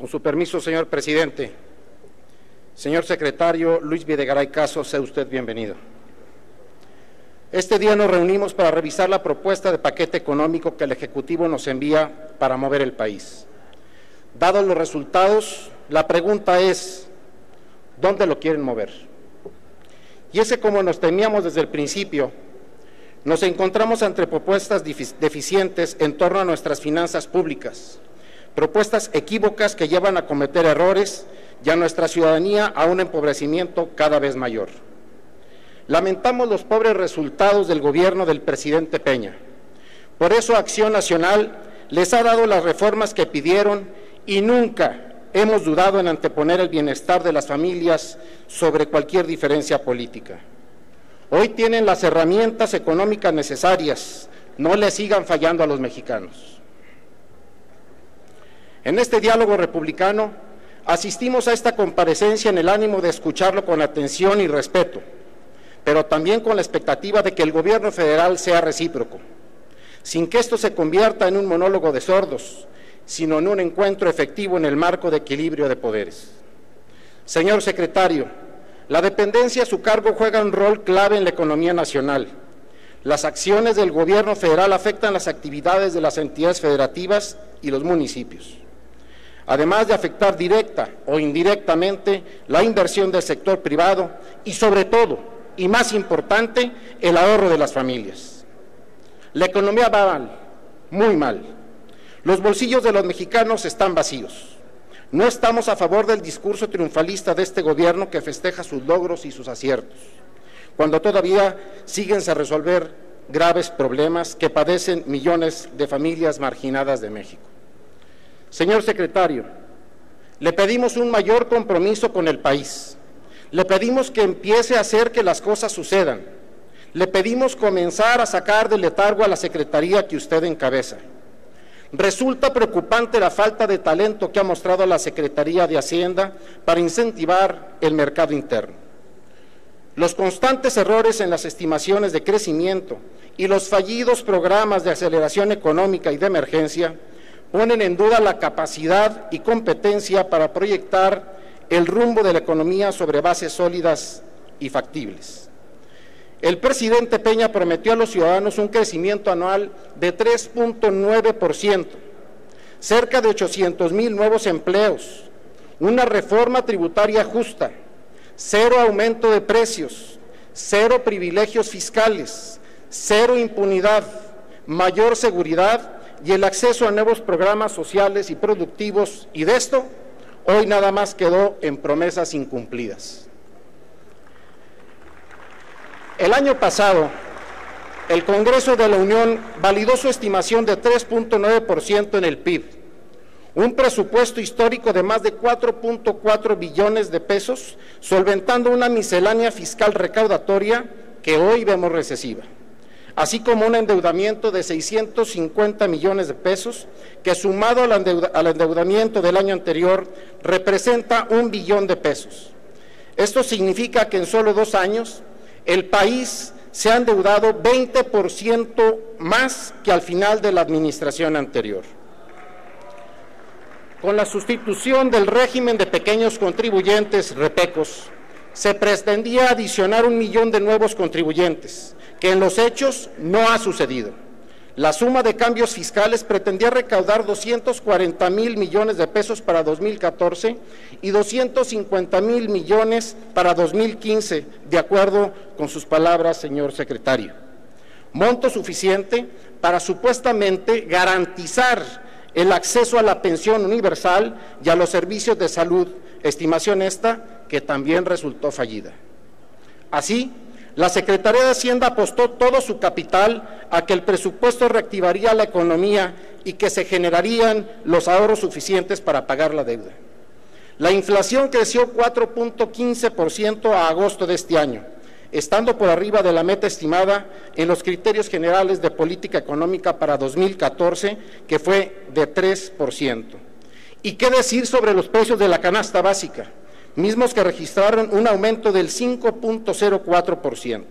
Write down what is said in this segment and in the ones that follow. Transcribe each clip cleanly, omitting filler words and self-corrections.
Con su permiso, señor presidente. Señor secretario Luis Videgaray Caso, sea usted bienvenido. Este día nos reunimos para revisar la propuesta de paquete económico que el Ejecutivo nos envía para mover el país. Dados los resultados, la pregunta es, ¿dónde lo quieren mover? Y es que, como nos temíamos desde el principio, nos encontramos ante propuestas deficientes en torno a nuestras finanzas públicas, propuestas equívocas que llevan a cometer errores y a nuestra ciudadanía a un empobrecimiento cada vez mayor. Lamentamos los pobres resultados del gobierno del presidente Peña. Por eso Acción Nacional les ha dado las reformas que pidieron y nunca hemos dudado en anteponer el bienestar de las familias sobre cualquier diferencia política. Hoy tienen las herramientas económicas necesarias, no le sigan fallando a los mexicanos. En este diálogo republicano asistimos a esta comparecencia en el ánimo de escucharlo con atención y respeto, pero también con la expectativa de que el gobierno federal sea recíproco, sin que esto se convierta en un monólogo de sordos, sino en un encuentro efectivo en el marco de equilibrio de poderes. Señor secretario, la dependencia a su cargo juega un rol clave en la economía nacional. Las acciones del gobierno federal afectan las actividades de las entidades federativas y los municipios, además de afectar directa o indirectamente la inversión del sector privado y, sobre todo, y más importante, el ahorro de las familias. La economía va mal, muy mal. Los bolsillos de los mexicanos están vacíos. No estamos a favor del discurso triunfalista de este gobierno que festeja sus logros y sus aciertos, cuando todavía siguen sin resolver graves problemas que padecen millones de familias marginadas de México. Señor secretario, le pedimos un mayor compromiso con el país. Le pedimos que empiece a hacer que las cosas sucedan. Le pedimos comenzar a sacar del letargo a la secretaría que usted encabeza. Resulta preocupante la falta de talento que ha mostrado la Secretaría de Hacienda para incentivar el mercado interno. Los constantes errores en las estimaciones de crecimiento y los fallidos programas de aceleración económica y de emergencia ponen en duda la capacidad y competencia para proyectar el rumbo de la economía sobre bases sólidas y factibles. El presidente Peña prometió a los ciudadanos un crecimiento anual de 3.9%, cerca de 800,000 nuevos empleos, una reforma tributaria justa, cero aumento de precios, cero privilegios fiscales, cero impunidad, mayor seguridad y el acceso a nuevos programas sociales y productivos, y de esto hoy nada más quedó en promesas incumplidas. El año pasado, el Congreso de la Unión validó su estimación de 3.9% en el PIB, un presupuesto histórico de más de 4.4 billones de pesos, solventando una miscelánea fiscal recaudatoria que hoy vemos recesiva, así como un endeudamiento de 650 millones de pesos, que sumado al endeudamiento del año anterior representa 1 billón de pesos. Esto significa que en solo 2 años el país se ha endeudado 20% más que al final de la administración anterior. Con la sustitución del régimen de pequeños contribuyentes, REPECOS, se pretendía adicionar 1 millón de nuevos contribuyentes, que en los hechos no ha sucedido. La suma de cambios fiscales pretendía recaudar 240,000 millones de pesos para 2014 y 250,000 millones para 2015, de acuerdo con sus palabras, señor secretario. Monto suficiente para supuestamente garantizar el acceso a la pensión universal y a los servicios de salud, estimación esta que también resultó fallida. Así, la Secretaría de Hacienda apostó todo su capital a que el presupuesto reactivaría la economía y que se generarían los ahorros suficientes para pagar la deuda. La inflación creció 4.15% a agosto de este año, estando por arriba de la meta estimada en los criterios generales de política económica para 2014, que fue de 3%. ¿Y qué decir sobre los precios de la canasta básica? Mismos que registraron un aumento del 5.04%.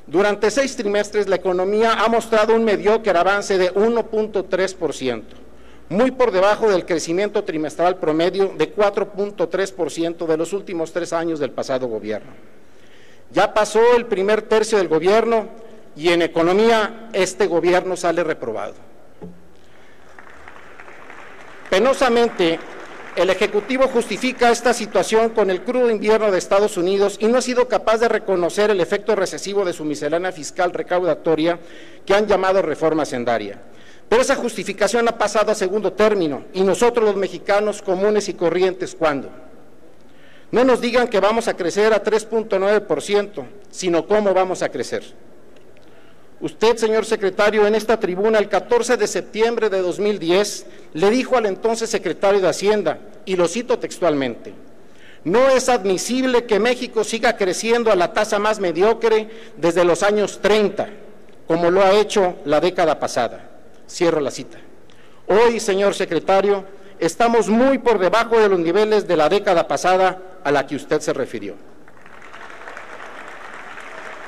Durante 6 trimestres la economía ha mostrado un mediocre avance de 1.3%, muy por debajo del crecimiento trimestral promedio de 4.3% de los últimos 3 años del pasado gobierno. Ya pasó el primer tercio del gobierno y en economía este gobierno sale reprobado. Penosamente, el Ejecutivo justifica esta situación con el crudo invierno de Estados Unidos y no ha sido capaz de reconocer el efecto recesivo de su miscelánea fiscal recaudatoria que han llamado reforma hacendaria. Pero esa justificación ha pasado a segundo término y nosotros los mexicanos comunes y corrientes, ¿cuándo? No nos digan que vamos a crecer a 3.9%, sino cómo vamos a crecer. Usted, señor secretario, en esta tribuna el 14 de septiembre de 2010 le dijo al entonces secretario de Hacienda, y lo cito textualmente: no es admisible que México siga creciendo a la tasa más mediocre desde los años 30, como lo ha hecho la década pasada. Cierro la cita. Hoy, señor secretario, estamos muy por debajo de los niveles de la década pasada a la que usted se refirió.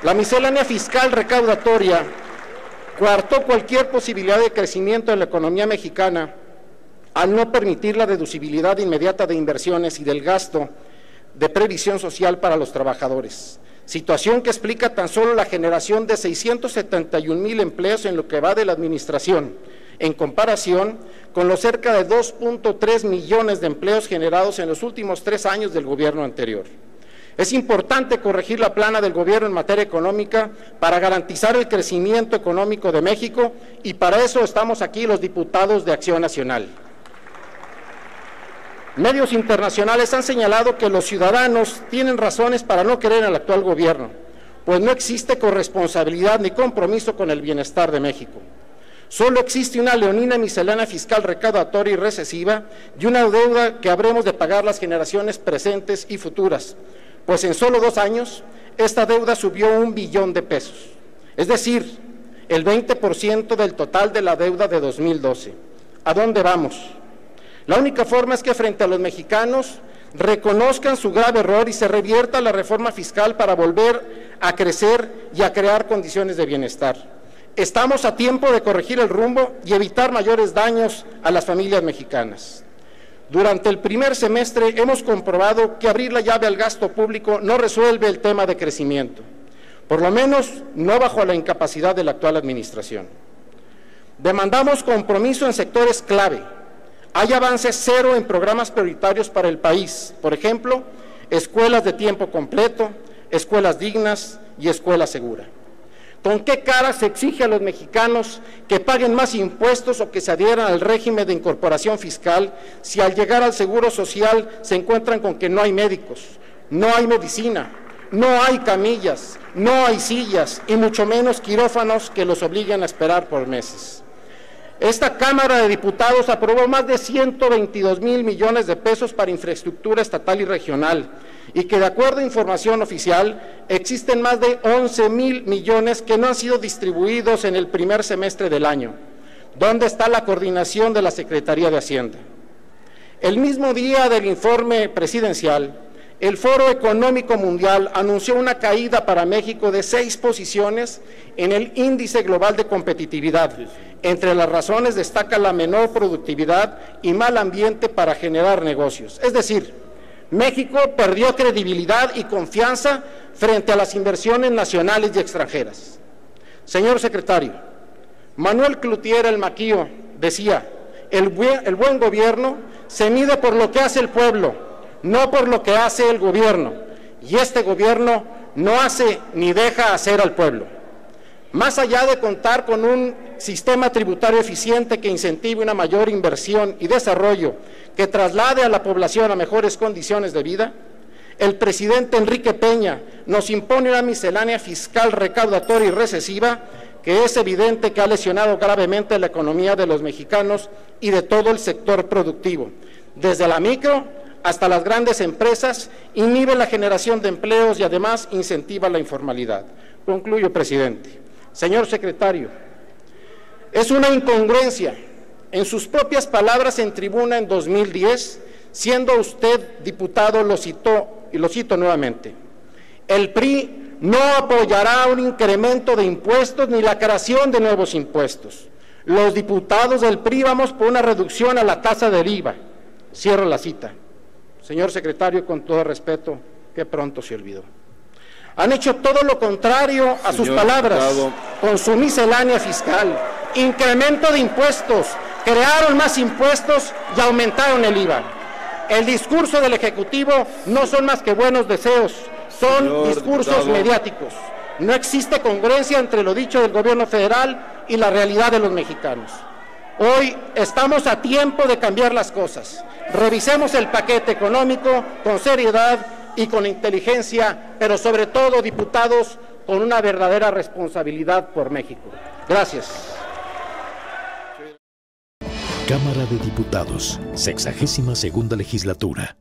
La miscelánea fiscal recaudatoria coartó cualquier posibilidad de crecimiento en la economía mexicana al no permitir la deducibilidad inmediata de inversiones y del gasto de previsión social para los trabajadores, situación que explica tan solo la generación de 671,000 empleos en lo que va de la administración, en comparación con los cerca de 2.3 millones de empleos generados en los últimos 3 años del gobierno anterior. Es importante corregir la plana del gobierno en materia económica para garantizar el crecimiento económico de México y para eso estamos aquí los diputados de Acción Nacional. Medios internacionales han señalado que los ciudadanos tienen razones para no querer al actual gobierno, pues no existe corresponsabilidad ni compromiso con el bienestar de México. Solo existe una leonina miscelánea fiscal recaudatoria y recesiva y una deuda que habremos de pagar las generaciones presentes y futuras, pues en solo 2 años esta deuda subió 1 billón de pesos, es decir, el 20% del total de la deuda de 2012. ¿A dónde vamos? La única forma es que frente a los mexicanos reconozcan su grave error y se revierta la reforma fiscal para volver a crecer y a crear condiciones de bienestar. Estamos a tiempo de corregir el rumbo y evitar mayores daños a las familias mexicanas. Durante el primer semestre hemos comprobado que abrir la llave al gasto público no resuelve el tema de crecimiento, por lo menos no bajo la incapacidad de la actual administración. Demandamos compromiso en sectores clave. Hay avances cero en programas prioritarios para el país, por ejemplo, escuelas de tiempo completo, escuelas dignas y escuela segura. ¿Con qué cara se exige a los mexicanos que paguen más impuestos o que se adhieran al régimen de incorporación fiscal si al llegar al Seguro Social se encuentran con que no hay médicos, no hay medicina, no hay camillas, no hay sillas y mucho menos quirófanos que los obliguen a esperar por meses? Esta Cámara de Diputados aprobó más de 122,000 millones de pesos para infraestructura estatal y regional, y que de acuerdo a información oficial existen más de 11,000 millones que no han sido distribuidos en el primer semestre del año. ¿Dónde está la coordinación de la Secretaría de Hacienda? El mismo día del informe presidencial, el Foro Económico Mundial anunció una caída para México de 6 posiciones en el índice global de competitividad. Entre las razones destaca la menor productividad y mal ambiente para generar negocios. Es decir, México perdió credibilidad y confianza frente a las inversiones nacionales y extranjeras. Señor secretario, Manuel Cloutier el Maquío decía: el buen gobierno se mide por lo que hace el pueblo, no por lo que hace el gobierno, y este gobierno no hace ni deja hacer al pueblo. Más allá de contar con un sistema tributario eficiente que incentive una mayor inversión y desarrollo que traslade a la población a mejores condiciones de vida, el presidente Enrique Peña nos impone una miscelánea fiscal recaudatoria y recesiva que es evidente que ha lesionado gravemente la economía de los mexicanos y de todo el sector productivo, desde la micro hasta las grandes empresas, inhibe la generación de empleos y además incentiva la informalidad. Concluyo, presidente. Señor secretario, es una incongruencia. En sus propias palabras en tribuna en 2010, siendo usted diputado, lo citó, y lo cito nuevamente: el PRI no apoyará un incremento de impuestos ni la creación de nuevos impuestos. Los diputados del PRI vamos por una reducción a la tasa del IVA. Cierro la cita. Señor secretario, con todo respeto, que pronto se olvidó. Han hecho todo lo contrario a sus palabras, con su miscelánea fiscal, incremento de impuestos, crearon más impuestos y aumentaron el IVA. El discurso del Ejecutivo no son más que buenos deseos, son discursos mediáticos. No existe congruencia entre lo dicho del gobierno federal y la realidad de los mexicanos. Hoy estamos a tiempo de cambiar las cosas. Revisemos el paquete económico con seriedad y con inteligencia, pero sobre todo, diputados, con una verdadera responsabilidad por México. Gracias. Cámara de Diputados, 62ª Legislatura.